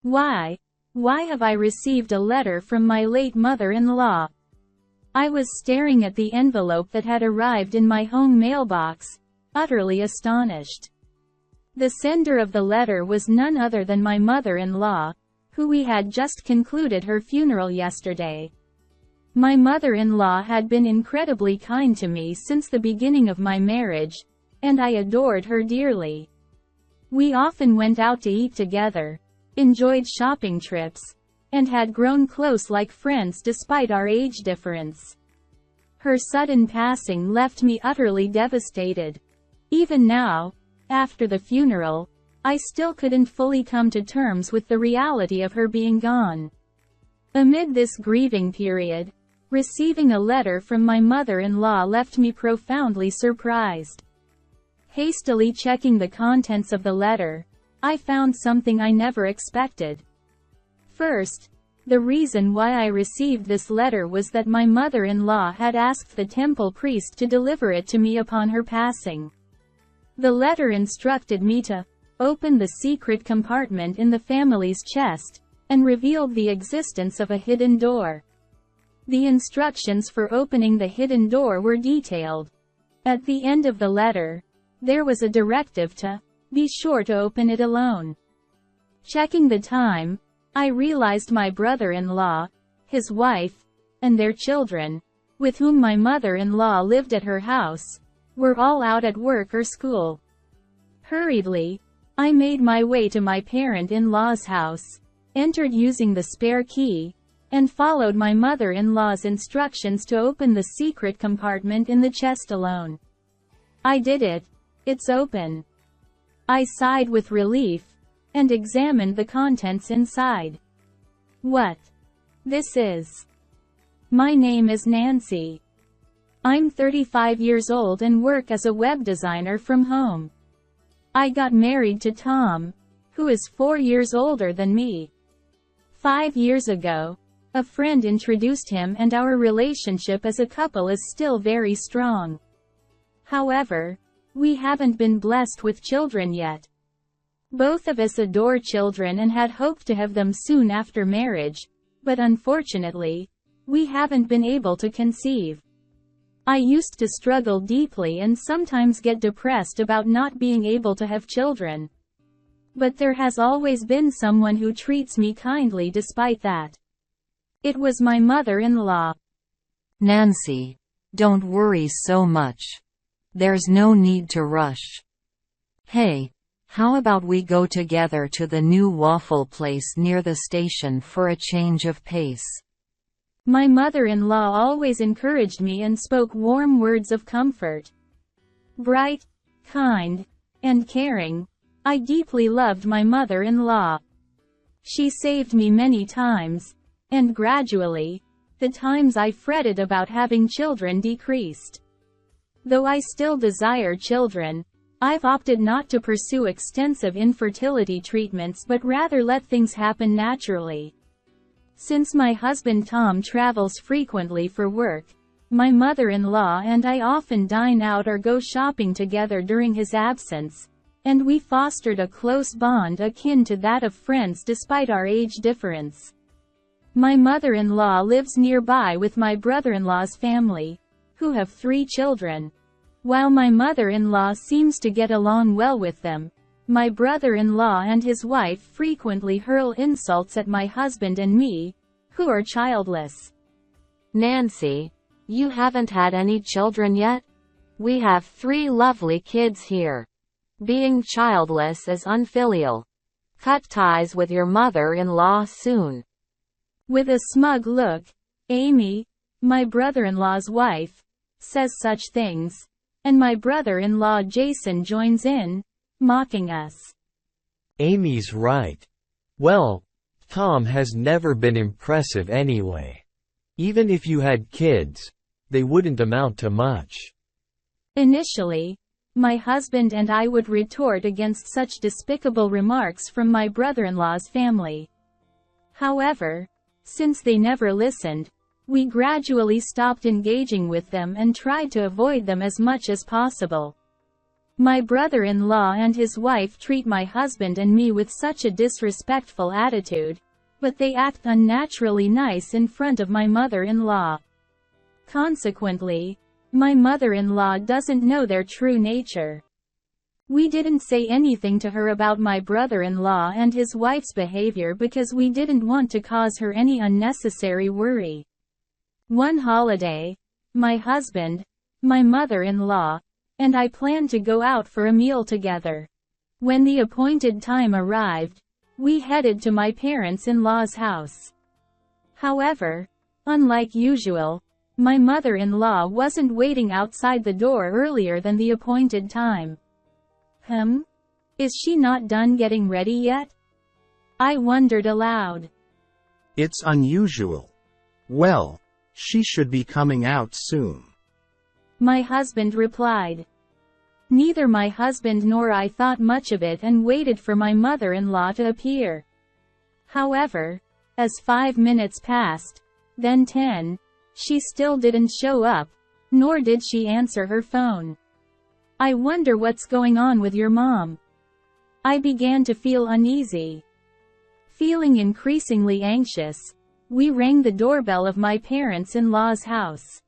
Why? Why have I received a letter from my late mother-in-law? I was staring at the envelope that had arrived in my home mailbox, utterly astonished. The sender of the letter was none other than my mother-in-law, who we had just concluded her funeral yesterday. My mother-in-law had been incredibly kind to me since the beginning of my marriage, and I adored her dearly. We often went out to eat together, enjoyed shopping trips, and had grown close like friends despite our age difference. Her sudden passing left me utterly devastated. Even now, after the funeral, I still couldn't fully come to terms with the reality of her being gone. Amid this grieving period, receiving a letter from my mother-in-law left me profoundly surprised. Hastily checking the contents of the letter, I found something I never expected. First, the reason why I received this letter was that my mother-in-law had asked the temple priest to deliver it to me upon her passing. The letter instructed me to open the secret compartment in the family's chest, and revealed the existence of a hidden door. The instructions for opening the hidden door were detailed. At the end of the letter, there was a directive to be sure to open it alone. Checking the time, I realized my brother-in-law, his wife, and their children, with whom my mother-in-law lived at her house, were all out at work or school. Hurriedly, I made my way to my parent-in-law's house, entered using the spare key, and followed my mother-in-law's instructions to open the secret compartment in the chest alone. I did it. It's open. I sighed with relief, and examined the contents inside. What? This is. My name is Nancy. I'm 35 years old and work as a web designer from home. I got married to Tom, who is 4 years older than me. 5 years ago, a friend introduced him and our relationship as a couple is still very strong. However, we haven't been blessed with children yet. Both of us adore children and had hoped to have them soon after marriage, but unfortunately, we haven't been able to conceive. I used to struggle deeply and sometimes get depressed about not being able to have children. But there has always been someone who treats me kindly despite that. It was my mother-in-law. Nancy, don't worry so much. There's no need to rush. Hey, how about we go together to the new waffle place near the station for a change of pace? My mother-in-law always encouraged me and spoke warm words of comfort. Bright, kind, and caring, I deeply loved my mother-in-law. She saved me many times, and gradually, the times I fretted about having children decreased. Though I still desire children, I've opted not to pursue extensive infertility treatments but rather let things happen naturally. Since my husband Tom travels frequently for work, my mother-in-law and I often dine out or go shopping together during his absence, and we fostered a close bond akin to that of friends despite our age difference. My mother-in-law lives nearby with my brother-in-law's family, who have 3 children. While my mother-in-law seems to get along well with them, my brother-in-law and his wife frequently hurl insults at my husband and me, who are childless. Nancy, you haven't had any children yet? We have 3 lovely kids here. Being childless is unfilial. Cut ties with your mother-in-law soon. With a smug look, Amy, my brother-in-law's wife, says such things, and my brother-in-law Jason joins in, mocking us. Amy's right. Well, Tom has never been impressive anyway. Even if you had kids, they wouldn't amount to much. Initially, my husband and I would retort against such despicable remarks from my brother-in-law's family. However, since they never listened, we gradually stopped engaging with them and tried to avoid them as much as possible. My brother-in-law and his wife treat my husband and me with such a disrespectful attitude, but they act unnaturally nice in front of my mother-in-law. Consequently, my mother-in-law doesn't know their true nature. We didn't say anything to her about my brother-in-law and his wife's behavior because we didn't want to cause her any unnecessary worry. One holiday, my husband, my mother-in-law, and I planned to go out for a meal together. When the appointed time arrived, we headed to my parents-in-law's house. However, unlike usual, my mother-in-law wasn't waiting outside the door earlier than the appointed time. Is she not done getting ready yet? I wondered aloud. It's unusual. Well, she should be coming out soon. My husband replied. Neither my husband nor I thought much of it and waited for my mother-in-law to appear. However, as 5 minutes passed, then 10, she still didn't show up, nor did she answer her phone. I wonder what's going on with your mom. I began to feel uneasy. Feeling increasingly anxious, we rang the doorbell of my parents-in-law's house.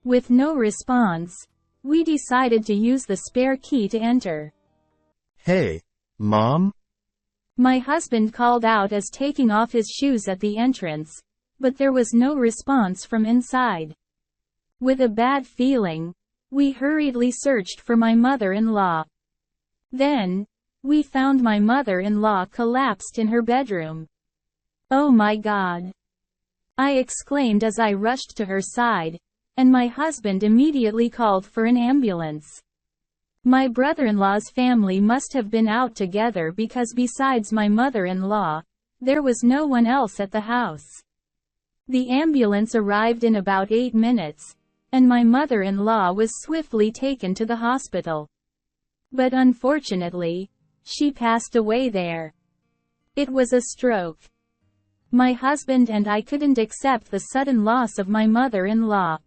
With no response, we decided to use the spare key to enter. Hey, Mom? My husband called out as taking off his shoes at the entrance, but there was no response from inside. With a bad feeling, we hurriedly searched for my mother-in-law. Then, we found my mother-in-law collapsed in her bedroom. Oh my God! I exclaimed as I rushed to her side, and my husband immediately called for an ambulance. My brother-in-law's family must have been out together because besides my mother-in-law, there was no one else at the house. The ambulance arrived in about 8 minutes, and my mother-in-law was swiftly taken to the hospital. But unfortunately, she passed away there. It was a stroke. My husband and I couldn't accept the sudden loss of my mother-in-law.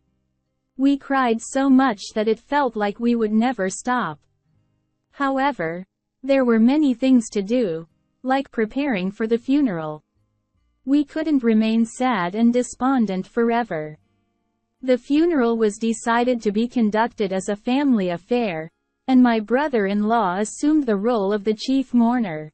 We cried so much that it felt like we would never stop. However, there were many things to do, like preparing for the funeral. We couldn't remain sad and despondent forever. The funeral was decided to be conducted as a family affair, and my brother-in-law assumed the role of the chief mourner.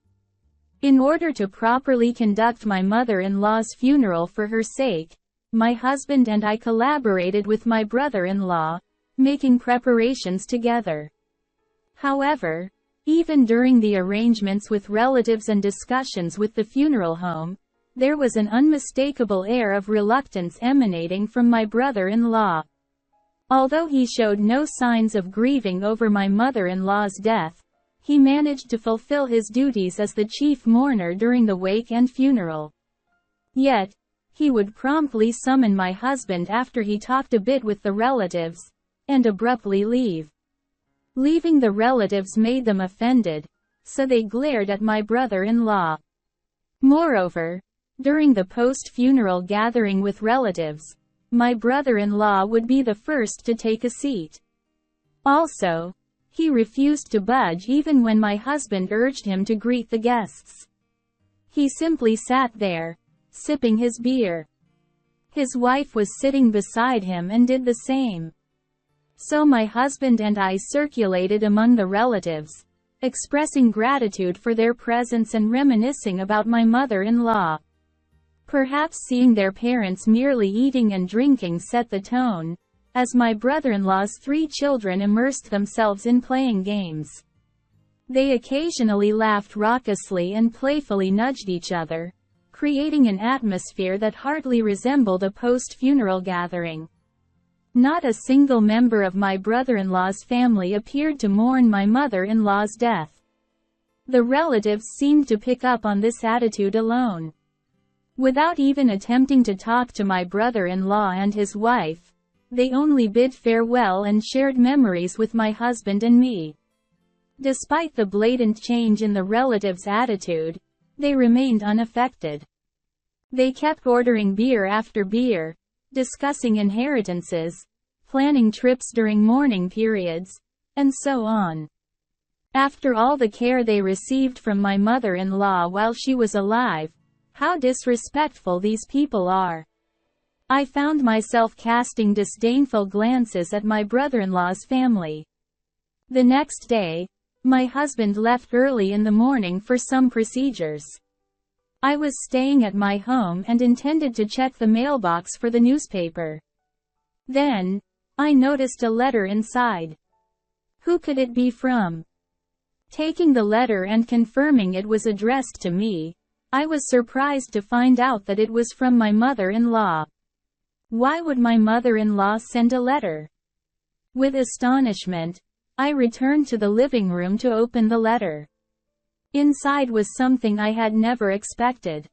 In order to properly conduct my mother-in-law's funeral for her sake, my husband and I collaborated with my brother-in-law, making preparations together. However, even during the arrangements with relatives and discussions with the funeral home, there was an unmistakable air of reluctance emanating from my brother-in-law. Although he showed no signs of grieving over my mother-in-law's death, he managed to fulfill his duties as the chief mourner during the wake and funeral. Yet, he would promptly summon my husband after he talked a bit with the relatives, and abruptly leave. Leaving the relatives made them offended, so they glared at my brother-in-law. Moreover, during the post-funeral gathering with relatives, my brother-in-law would be the first to take a seat. Also, he refused to budge even when my husband urged him to greet the guests. He simply sat there, sipping his beer. His wife was sitting beside him and did the same. So my husband and I circulated among the relatives, expressing gratitude for their presence and reminiscing about my mother-in-law. Perhaps seeing their parents merely eating and drinking set the tone, as my brother-in-law's 3 children immersed themselves in playing games. They occasionally laughed raucously and playfully nudged each other, creating an atmosphere that hardly resembled a post-funeral gathering. Not a single member of my brother-in-law's family appeared to mourn my mother-in-law's death. The relatives seemed to pick up on this attitude alone. Without even attempting to talk to my brother-in-law and his wife, they only bid farewell and shared memories with my husband and me. Despite the blatant change in the relatives' attitude, they remained unaffected. They kept ordering beer after beer, discussing inheritances, planning trips during mourning periods, and so on. After all the care they received from my mother-in-law while she was alive, how disrespectful these people are. I found myself casting disdainful glances at my brother-in-law's family. The next day, my husband left early in the morning for some procedures. I was staying at my home and intended to check the mailbox for the newspaper. Then, I noticed a letter inside. Who could it be from? Taking the letter and confirming it was addressed to me, I was surprised to find out that it was from my mother-in-law. Why would my mother-in-law send a letter? With astonishment, I returned to the living room to open the letter. Inside was something I had never expected.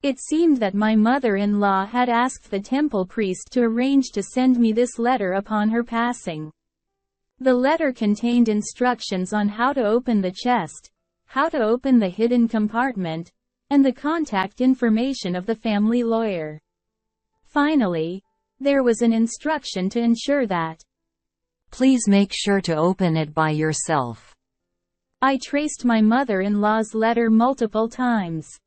It seemed that my mother-in-law had asked the temple priest to arrange to send me this letter upon her passing. The letter contained instructions on how to open the chest, how to open the hidden compartment, and the contact information of the family lawyer. Finally, there was an instruction to ensure that, Please make sure to open it by yourself. I traced my mother-in-law's letter multiple times.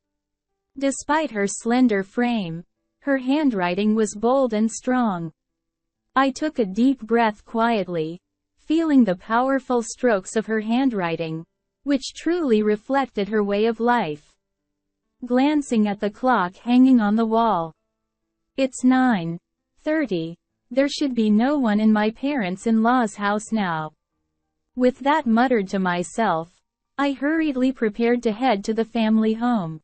Despite her slender frame, her handwriting was bold and strong. I took a deep breath quietly, feeling the powerful strokes of her handwriting, which truly reflected her way of life. Glancing at the clock hanging on the wall. It's 9:30. There should be no one in my parents-in-law's house now. With that muttered to myself, I hurriedly prepared to head to the family home.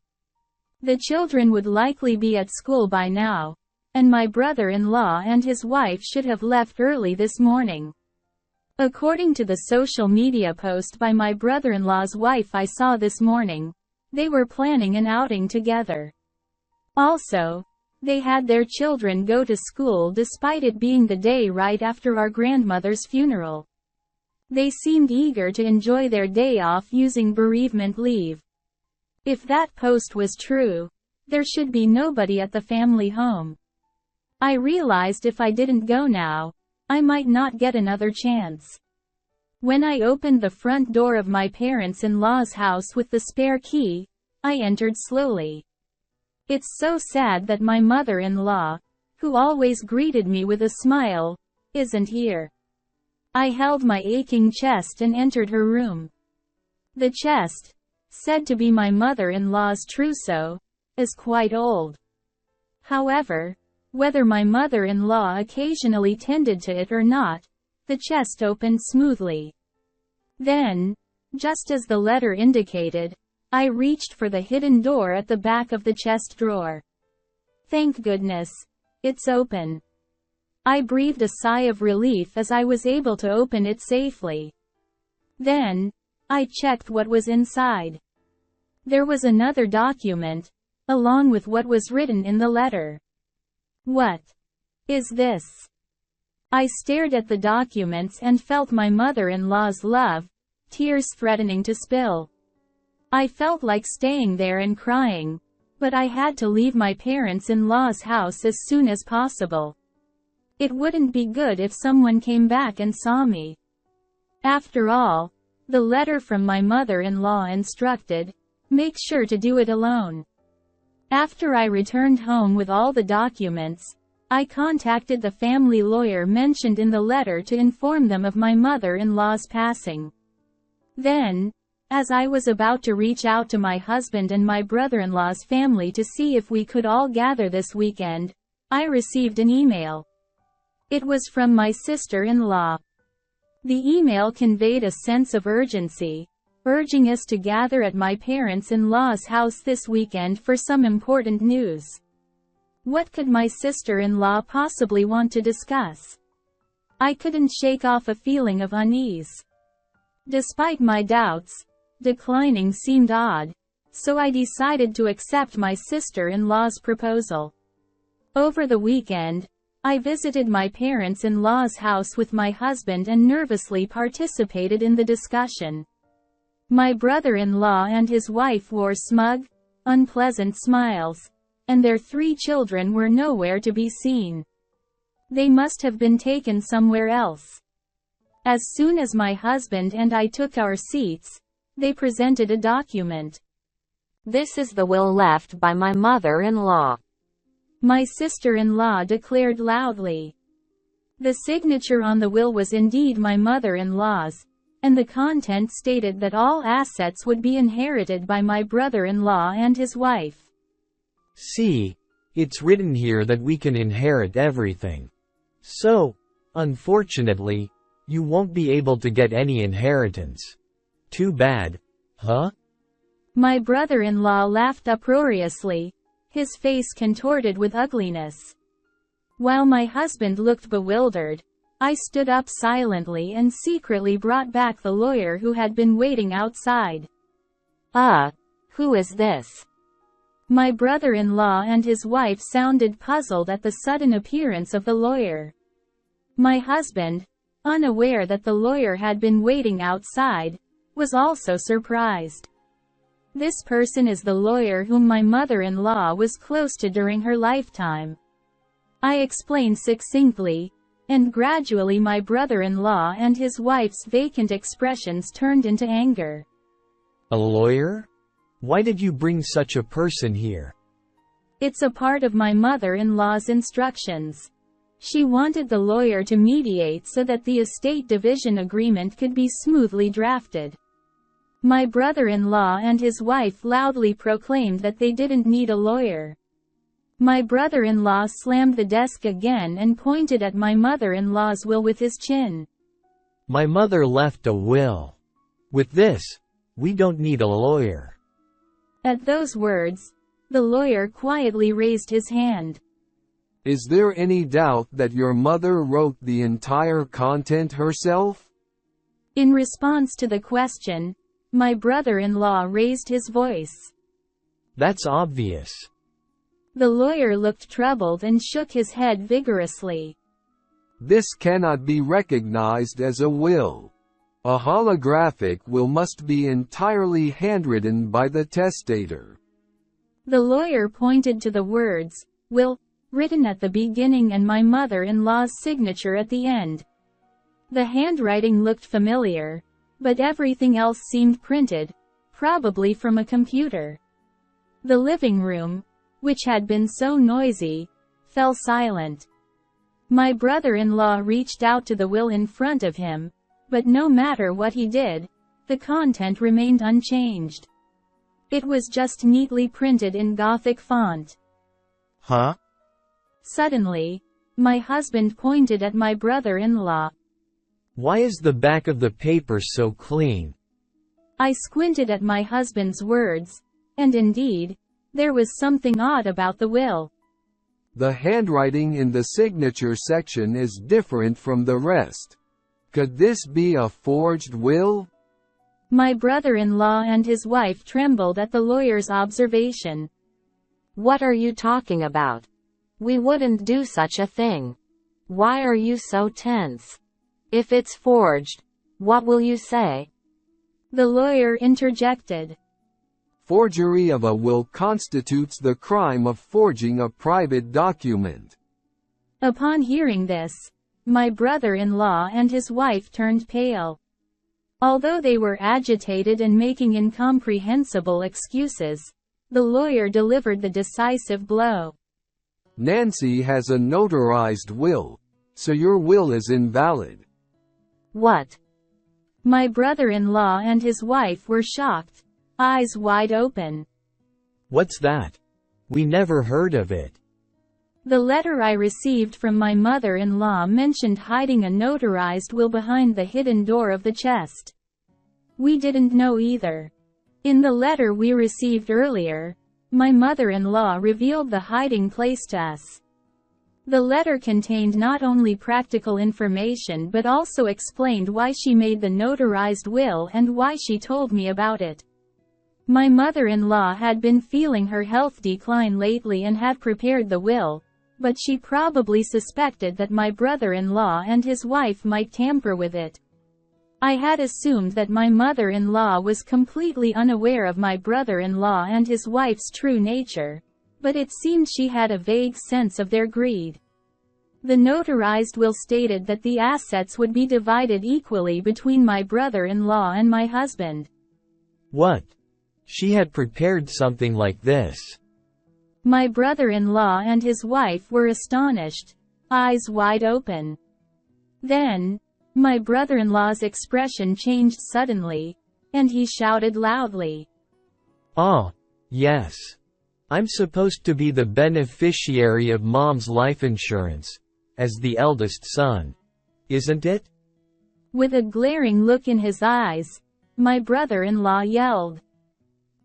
The children would likely be at school by now, and my brother-in-law and his wife should have left early this morning. According to the social media post by my brother-in-law's wife I saw this morning, they were planning an outing together. Also, they had their children go to school despite it being the day right after our grandmother's funeral. They seemed eager to enjoy their day off using bereavement leave. If that post was true, there should be nobody at the family home. I realized if I didn't go now, I might not get another chance. When I opened the front door of my parents-in-law's house with the spare key, I entered slowly. It's so sad that my mother-in-law, who always greeted me with a smile, isn't here. I held my aching chest and entered her room. The chest, said to be my mother-in-law's trousseau, is quite old. However, whether my mother-in-law occasionally tended to it or not, the chest opened smoothly. Then, just as the letter indicated, I reached for the hidden door at the back of the chest drawer. Thank goodness, it's open. I breathed a sigh of relief as I was able to open it safely. Then, I checked what was inside. There was another document, along with what was written in the letter. What is this? I stared at the documents and felt my mother-in-law's love, tears threatening to spill. I felt like staying there and crying, but I had to leave my parents-in-law's house as soon as possible. It wouldn't be good if someone came back and saw me. After all, the letter from my mother-in-law instructed, make sure to do it alone. After I returned home with all the documents, I contacted the family lawyer mentioned in the letter to inform them of my mother-in-law's passing. Then, as I was about to reach out to my husband and my brother-in-law's family to see if we could all gather this weekend, I received an email. It was from my sister-in-law. The email conveyed a sense of urgency, urging us to gather at my parents-in-law's house this weekend for some important news. What could my sister-in-law possibly want to discuss? I couldn't shake off a feeling of unease. Despite my doubts, declining seemed odd, so I decided to accept my sister-in-law's proposal. Over the weekend, I visited my parents-in-law's house with my husband and nervously participated in the discussion. My brother-in-law and his wife wore smug, unpleasant smiles, and their 3 children were nowhere to be seen. They must have been taken somewhere else. As soon as my husband and I took our seats, they presented a document. This is the will left by my mother-in-law. My sister-in-law declared loudly. The signature on the will was indeed my mother-in-law's, and the content stated that all assets would be inherited by my brother-in-law and his wife. See, it's written here that we can inherit everything. So, unfortunately, you won't be able to get any inheritance. Too bad, huh? My brother-in-law laughed uproariously, his face contorted with ugliness. While my husband looked bewildered, I stood up silently and secretly brought back the lawyer who had been waiting outside. Who is this? My brother-in-law and his wife sounded puzzled at the sudden appearance of the lawyer. My husband, unaware that the lawyer had been waiting outside, was also surprised. This person is the lawyer whom my mother-in-law was close to during her lifetime. I explained succinctly, and gradually my brother-in-law and his wife's vacant expressions turned into anger. A lawyer? Why did you bring such a person here? It's a part of my mother-in-law's instructions. She wanted the lawyer to mediate so that the estate division agreement could be smoothly drafted. My brother-in-law and his wife loudly proclaimed that they didn't need a lawyer. My brother-in-law slammed the desk again and pointed at my mother-in-law's will with his chin. My mother left a will. With this, we don't need a lawyer. At those words, the lawyer quietly raised his hand. Is there any doubt that your mother wrote the entire content herself? In response to the question, my brother-in-law raised his voice. That's obvious. The lawyer looked troubled and shook his head vigorously. This cannot be recognized as a will. A holographic will must be entirely handwritten by the testator. The lawyer pointed to the words, will, written at the beginning and my mother-in-law's signature at the end. The handwriting looked familiar, but everything else seemed printed, probably from a computer. The living room, which had been so noisy, fell silent. My brother-in-law reached out to the will in front of him, but no matter what he did, the content remained unchanged. It was just neatly printed in Gothic font. Huh? Suddenly, my husband pointed at my brother-in-law. Why is the back of the paper so clean? I squinted at my husband's words, and indeed, there was something odd about the will. The handwriting in the signature section is different from the rest. Could this be a forged will? My brother-in-law and his wife trembled at the lawyer's observation. What are you talking about? We wouldn't do such a thing. Why are you so tense? If it's forged, what will you say? The lawyer interjected. Forgery of a will constitutes the crime of forging a private document. Upon hearing this, my brother-in-law and his wife turned pale. Although they were agitated and making incomprehensible excuses, the lawyer delivered the decisive blow. Nancy has a notarized will, so your will is invalid. What? My brother-in-law and his wife were shocked, eyes wide open. What's that? We never heard of it. The letter I received from my mother-in-law mentioned hiding a notarized will behind the hidden door of the chest. We didn't know either. In the letter we received earlier, my mother-in-law revealed the hiding place to us. The letter contained not only practical information but also explained why she made the notarized will and why she told me about it. My mother-in-law had been feeling her health decline lately and had prepared the will, but she probably suspected that my brother-in-law and his wife might tamper with it. I had assumed that my mother-in-law was completely unaware of my brother-in-law and his wife's true nature, but it seemed she had a vague sense of their greed. The notarized will stated that the assets would be divided equally between my brother-in-law and my husband. What? She had prepared something like this. My brother-in-law and his wife were astonished, eyes wide open. Then, my brother-in-law's expression changed suddenly, and he shouted loudly. "Oh, yes. I'm supposed to be the beneficiary of Mom's life insurance, as the eldest son. Isn't it?" With a glaring look in his eyes, my brother-in-law yelled.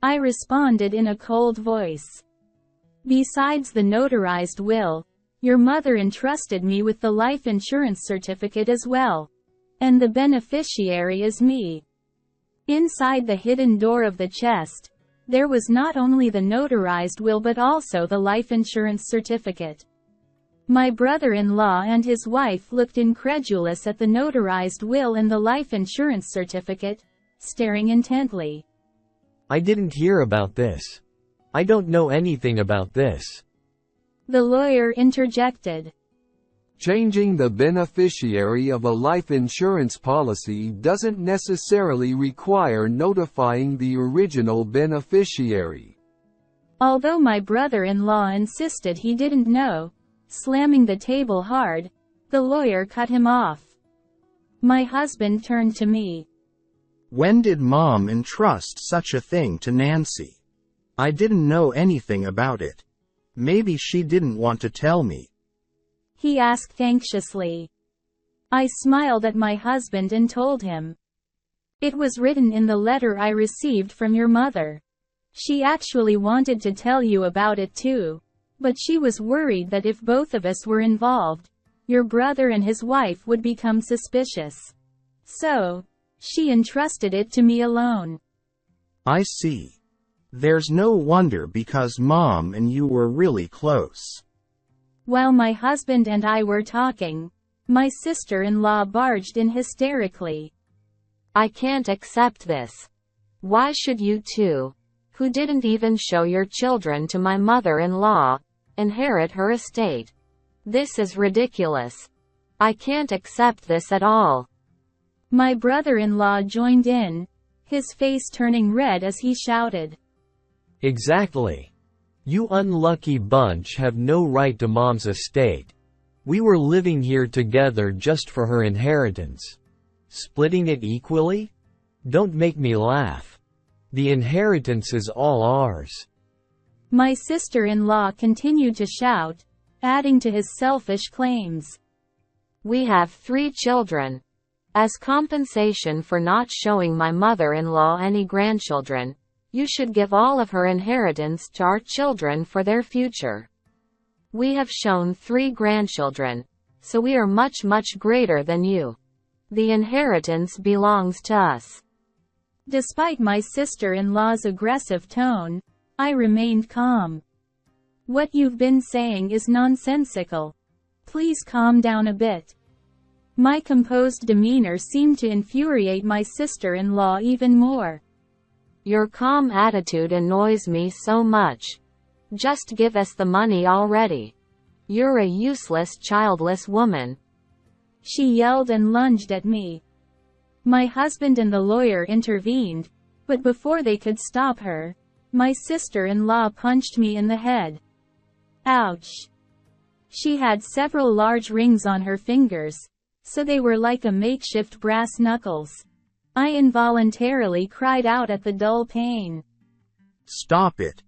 I responded in a cold voice. "Besides the notarized will, your mother entrusted me with the life insurance certificate as well. And the beneficiary is me." Inside the hidden door of the chest, there was not only the notarized will but also the life insurance certificate. My brother-in-law and his wife looked incredulous at the notarized will and the life insurance certificate, staring intently. "I didn't hear about this. I don't know anything about this." The lawyer interjected. Changing the beneficiary of a life insurance policy doesn't necessarily require notifying the original beneficiary. Although my brother-in-law insisted he didn't know, slamming the table hard, the lawyer cut him off. My husband turned to me. When did Mom entrust such a thing to Nancy? I didn't know anything about it. Maybe she didn't want to tell me. He asked anxiously. I smiled at my husband and told him. It was written in the letter I received from your mother. She actually wanted to tell you about it too, but she was worried that if both of us were involved, your brother and his wife would become suspicious. So, she entrusted it to me alone. I see. There's no wonder because Mom and you were really close. While my husband and I were talking, my sister-in-law barged in hysterically. I can't accept this. Why should you two, who didn't even show your children to my mother-in-law, inherit her estate? This is ridiculous. I can't accept this at all. My brother-in-law joined in, his face turning red as he shouted. Exactly. You unlucky bunch have no right to Mom's estate. We were living here together just for her inheritance. Splitting it equally? Don't make me laugh. The inheritance is all ours. My sister-in-law continued to shout, adding to his selfish claims. We have 3 children. As compensation for not showing my mother-in-law any grandchildren, you should give all of her inheritance to our children for their future. We have shown 3 grandchildren, so we are much greater than you. The inheritance belongs to us. Despite my sister-in-law's aggressive tone, I remained calm. What you've been saying is nonsensical. Please calm down a bit. My composed demeanor seemed to infuriate my sister-in-law even more. Your calm attitude annoys me so much. Just give us the money already. You're a useless, childless woman. She yelled and lunged at me. My husband and the lawyer intervened, but before they could stop her, my sister-in-law punched me in the head. Ouch! She had several large rings on her fingers, so they were like a makeshift brass knuckles. I involuntarily cried out at the dull pain. Stop it.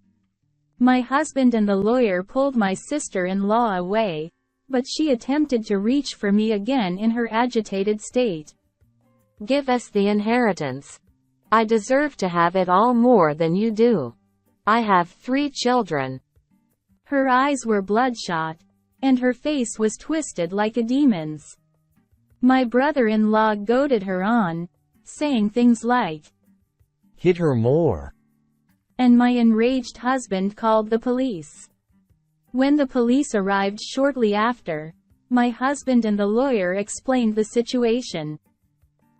My husband and the lawyer pulled my sister-in-law away, but she attempted to reach for me again in her agitated state. Give us the inheritance. I deserve to have it all more than you do. I have 3 children. Her eyes were bloodshot, and her face was twisted like a demon's. My brother-in-law goaded her on, saying things like, Hit her more. And my enraged husband called the police. When the police arrived shortly after, my husband and the lawyer explained the situation.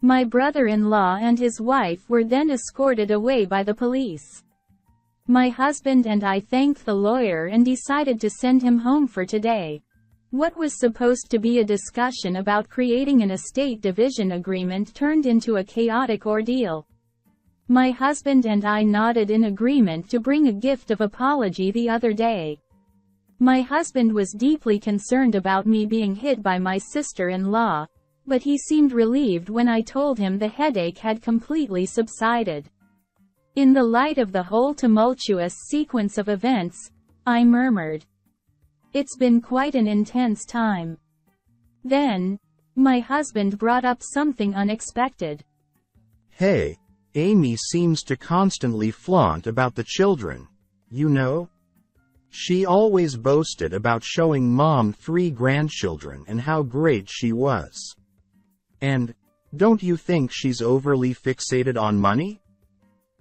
My brother-in-law and his wife were then escorted away by the police. My husband and I thanked the lawyer and decided to send him home for today. What was supposed to be a discussion about creating an estate division agreement turned into a chaotic ordeal. My husband and I nodded in agreement to bring a gift of apology the other day. My husband was deeply concerned about me being hit by my sister-in-law, but he seemed relieved when I told him the headache had completely subsided. In the light of the whole tumultuous sequence of events, I murmured, "It's been quite an intense time." Then, my husband brought up something unexpected. Hey, Amy seems to constantly flaunt about the children, you know? She always boasted about showing Mom 3 grandchildren and how great she was. And, don't you think she's overly fixated on money?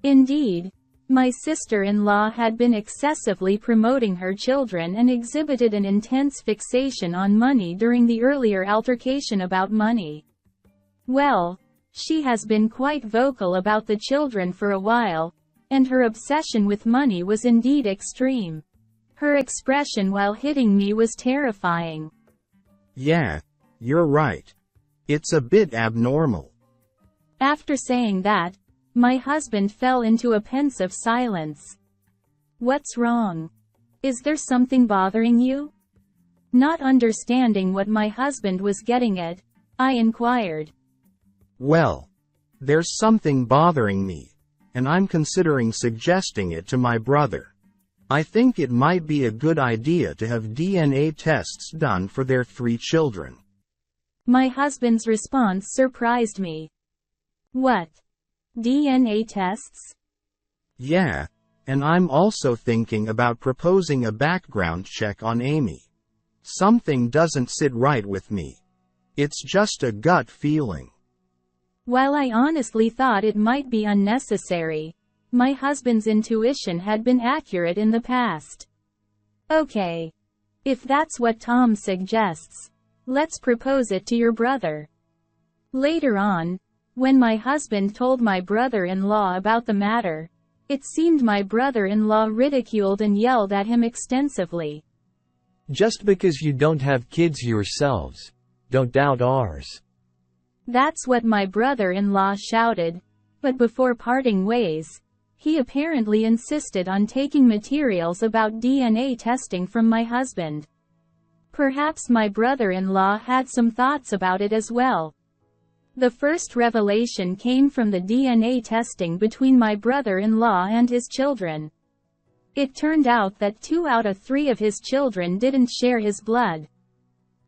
Indeed, my sister-in-law had been excessively promoting her children and exhibited an intense fixation on money during the earlier altercation about money. Well, she has been quite vocal about the children for a while, and her obsession with money was indeed extreme. Her expression while hitting me was terrifying. Yeah, you're right. It's a bit abnormal. After saying that, my husband fell into a pensive silence. What's wrong? Is there something bothering you? Not understanding what my husband was getting at, I inquired. Well, there's something bothering me, and I'm considering suggesting it to my brother. I think it might be a good idea to have DNA tests done for their 3 children. My husband's response surprised me. What? DNA tests? Yeah, and I'm also thinking about proposing a background check on Amy. Something doesn't sit right with me. It's just a gut feeling. While I honestly thought it might be unnecessary, my husband's intuition had been accurate in the past. Okay. If that's what Tom suggests, let's propose it to your brother. Later on, when my husband told my brother-in-law about the matter, it seemed my brother-in-law ridiculed and yelled at him extensively. Just because you don't have kids yourselves, don't doubt ours. That's what my brother-in-law shouted, but before parting ways, he apparently insisted on taking materials about DNA testing from my husband. Perhaps my brother-in-law had some thoughts about it as well. The first revelation came from the DNA testing between my brother-in-law and his children. It turned out that 2 out of 3 of his children didn't share his blood.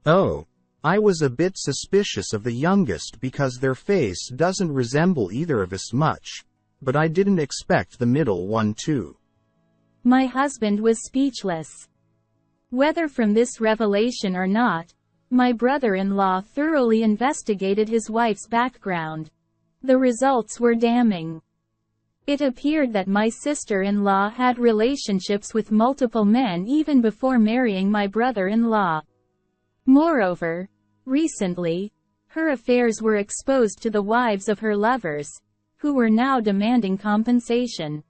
Oh, I was a bit suspicious of the youngest because their face doesn't resemble either of us much, but I didn't expect the middle one to. My husband was speechless. Whether from this revelation or not, my brother-in-law thoroughly investigated his wife's background. The results were damning. It appeared that my sister-in-law had relationships with multiple men even before marrying my brother-in-law. Moreover, recently, her affairs were exposed to the wives of her lovers, who were now demanding compensation.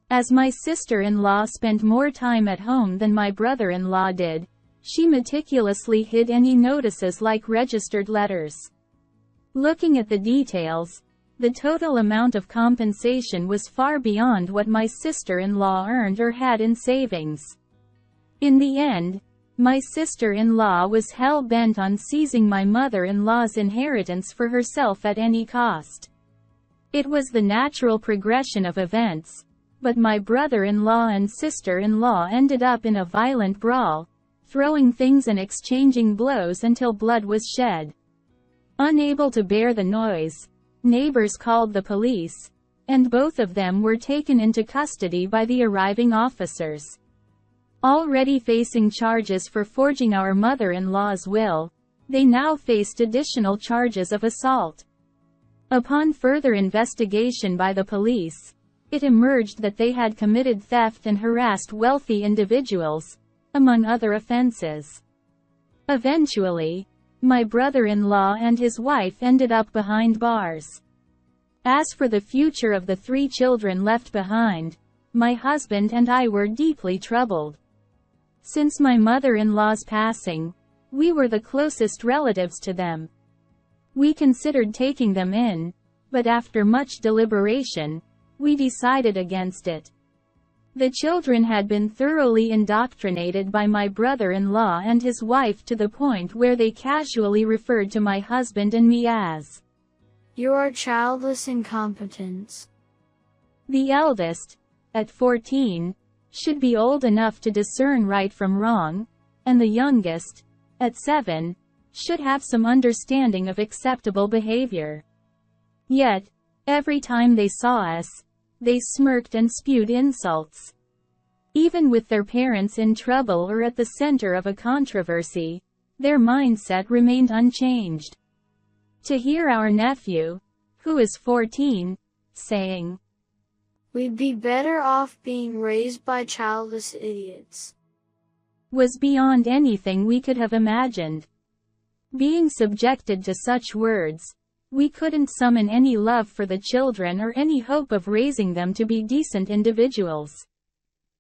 As my sister-in-law spent more time at home than my brother-in-law did, she meticulously hid any notices like registered letters. Looking at the details, the total amount of compensation was far beyond what my sister-in-law earned or had in savings. In the end, my sister-in-law was hell-bent on seizing my mother-in-law's inheritance for herself at any cost. It was the natural progression of events, but my brother-in-law and sister-in-law ended up in a violent brawl, throwing things and exchanging blows until blood was shed. Unable to bear the noise, neighbors called the police, and both of them were taken into custody by the arriving officers. Already facing charges for forging our mother-in-law's will, they now faced additional charges of assault. Upon further investigation by the police, it emerged that they had committed theft and harassed wealthy individuals, among other offenses. Eventually, my brother-in-law and his wife ended up behind bars. As for the future of the 3 children left behind, my husband and I were deeply troubled. Since my mother-in-law's passing, We were the closest relatives to them. We considered taking them in, but after much deliberation, we decided against it. The children had been thoroughly indoctrinated by my brother-in-law and his wife to the point where they casually referred to my husband and me as, "You are childless incompetents." The eldest, at 14, should be old enough to discern right from wrong, and the youngest, at 7, should have some understanding of acceptable behavior. Yet, every time they saw us, they smirked and spewed insults. Even with their parents in trouble or at the center of a controversy, their mindset remained unchanged. To hear our nephew, who is 14, saying, "We'd be better off being raised by childless idiots," was beyond anything we could have imagined. Being subjected to such words, we couldn't summon any love for the children or any hope of raising them to be decent individuals.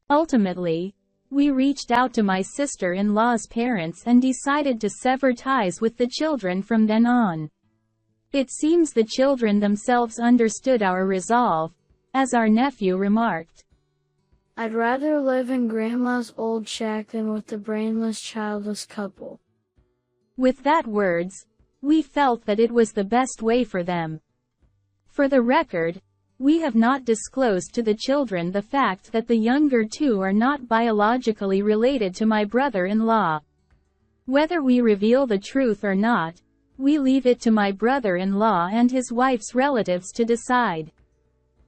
Ultimately, we reached out to my sister-in-law's parents and decided to sever ties with the children from then on. It seems the children themselves understood our resolve, as our nephew remarked, "I'd rather live in Grandma's old shack than with the brainless childless couple." With that words, we felt that it was the best way for them. For the record, we have not disclosed to the children the fact that the younger two are not biologically related to my brother-in-law. Whether we reveal the truth or not, we leave it to my brother-in-law and his wife's relatives to decide.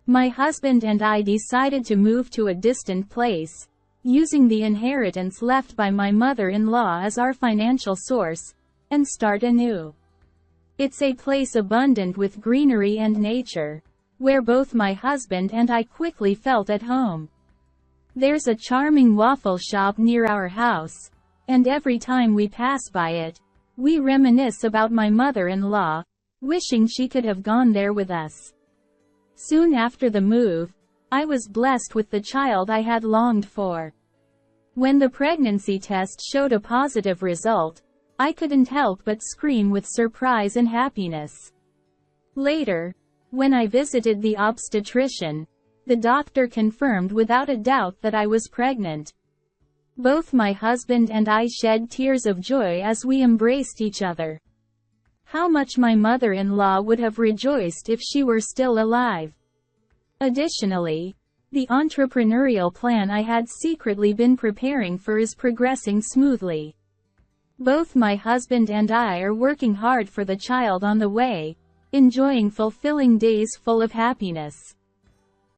My husband and I decided to move to a distant place, using the inheritance left by my mother-in-law as our financial source, and start anew. It's a place abundant with greenery and nature, where both my husband and I quickly felt at home. There's a charming waffle shop near our house, and every time we pass by it, we reminisce about my mother-in-law, wishing she could have gone there with us. Soon after the move, I was blessed with the child I had longed for. When the pregnancy test showed a positive result, I couldn't help but scream with surprise and happiness. Later, when I visited the obstetrician, the doctor confirmed without a doubt that I was pregnant. Both my husband and I shed tears of joy as we embraced each other. How much my mother-in-law would have rejoiced if she were still alive. Additionally, the entrepreneurial plan I had secretly been preparing for is progressing smoothly. Both my husband and I are working hard for the child on the way, enjoying fulfilling days full of happiness.